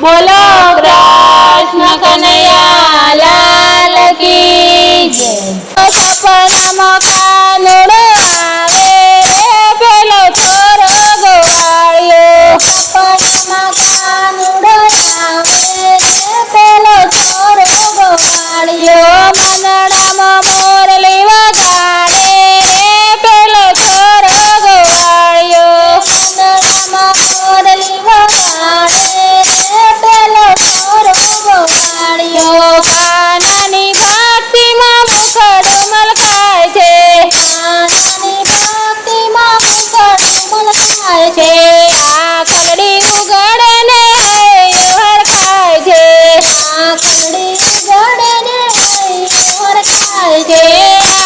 બોલો કૃષ્ણ કનૈયા લાલ કી જય। સપનામાં કાનુડો આવે રે પેલો છોરો ગોવાળિયો। સપનામાં કાનુડો આવે રે પેલો છોરો ગોવાળિયો। મનડામાં મોરલી વગાડે રે પેલો છોરો ગોવાળિયો। મનડામાં મોરલી વગાડે રે પેલો છોરો ગોવાળિયો। કાનાની ભક્તિમાં મુખડું મલકાય છે। કાનાની ભક્તિમાં મુખડું મલકાય છે। આંખડી ઉઘડે ને હૈયું હરખાય છે। આંખડી ઉઘડે ને હૈયું હરખાય છે।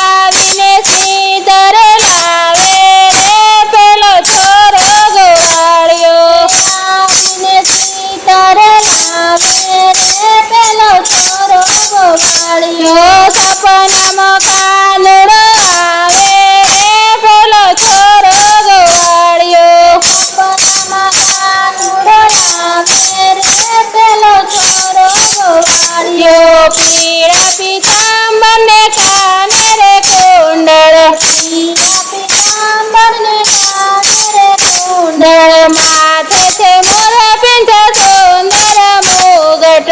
આવીને સીતર લાવે રે પેલો છોરો ગોવાળિયો। આવીને સીતર લાવે રે પેલો છોરો ગોવાળિયો। સપનામાં કાનુડો આવે રે પેલો છોરો ગોવાળિયો। સપનામાં કાનુડો આવે રે પેલો છોરો ગોવાળિયો। પીળા પીતાંબર ને કાને રે કુંડળ। પીળા પીતાંબર ને કાને રે કુંડળ। માથે છે મોરપીંછ સુંદર મુગટ।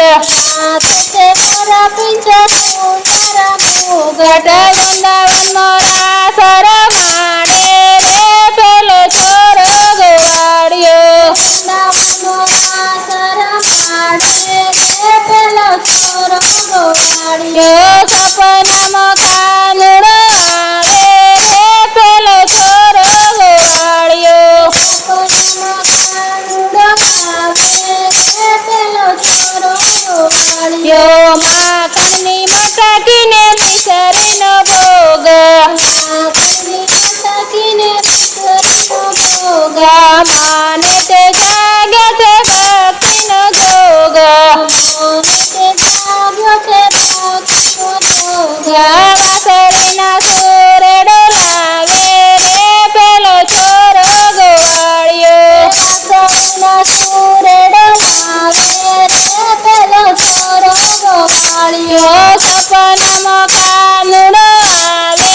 માથે છે મોરપીંછ સુંદર મુગટ। વૃંદાવનમાં રાસ રમાડે રે પેલો છોરો ગોવાળિયો। વૃંદાવનમાં રાસ રમાડે રે પેલો છોરો ગોવાળિયો। સપનામાં કાનુડો આવે રે પેલો છોરો ગોવાળિયો। સપનામાં કાનુડો આવે રે પેલો છોરો ગોવાળિયો। માખણની મટકીને મિસરીનો ભોગ। માખણની મટકીને મિસરીનો ભોગ। મને તે જાગ્યો છે ભક્તિનો જોગ। મને તે જાગ્યો છે ભક્તિનો જોગ। વાંસળીના સૂરે ડોલાવે રે પેલો છોરો ગોવાળિયો। વાંસળીના સૂરે ડોલાવે રે પેલો છોરો ગોવાળિયો। સપનામાં કાનુડો આવે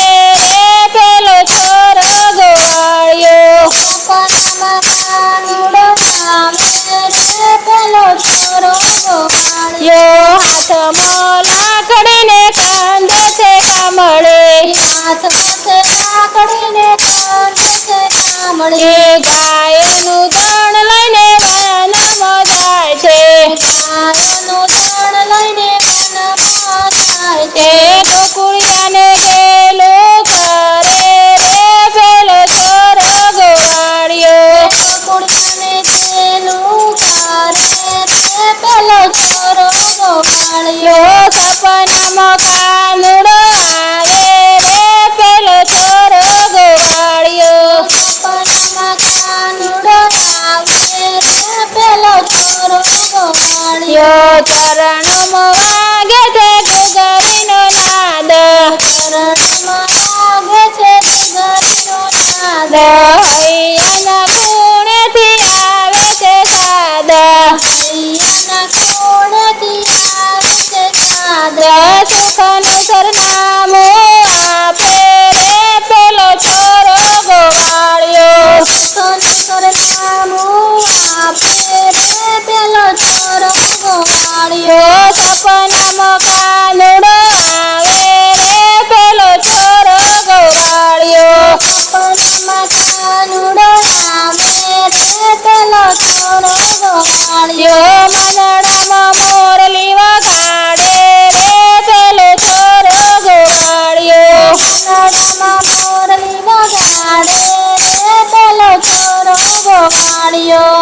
રે પેલો છોરો ગોવાળિયો। સપનામાં કાનુડો આવે રે પેલો છોરો ગોવાળિયો। હાથમાં લાકડીને કાંધે છે કામળી। હાથમાં છે લાકડીને કાંધે છે કામળી। ગાયનું ધણ લઈને વનમાં જાય છે। ગાયનું ધણ લઈને વનમાં જાય છે। ગોકુળિયાને ગેલું કરે રે પેલો છોરો ગોવાળિયો। ગોકુળિયાને ગેલું કરે રે પેલો છોરો ગોવાળિયો। સપનામાં કાનુડો આવે રે પેલો છોરો ગોવાળિયો। સપનામાં કાનુડો આવે રે પેલો છોરો ગોવાળિયો। ચરણોમાં વાગે છે ઘુઘરીનો નાદ। ચરણોમાં વાગે છે ઘુઘરીનો નાદ। હૈયાના ખૂણેથી આવે છે સાદ। હૈયાના ખૂણેથી આવે છે સાદ। સુખનું સરનામું આપે રે પેલો છોરો ગોવાળિયો। સુખનું સરનામું આપે રે પેલો છોરો ગોવાળિયો। સપનામાં કાનુડો આવે રે પેલો છોરો ગોવાળિયો। સપનામાં કાનુડો આવે રે પેલો છોરો ગોવાળિયો। મનડામાં મોરલી વગાડે રે પેલો છોરો ગોવાળિયો। મનડામાં મોરલી વગાડે રે પેલો છોરો ગોવાળિયો।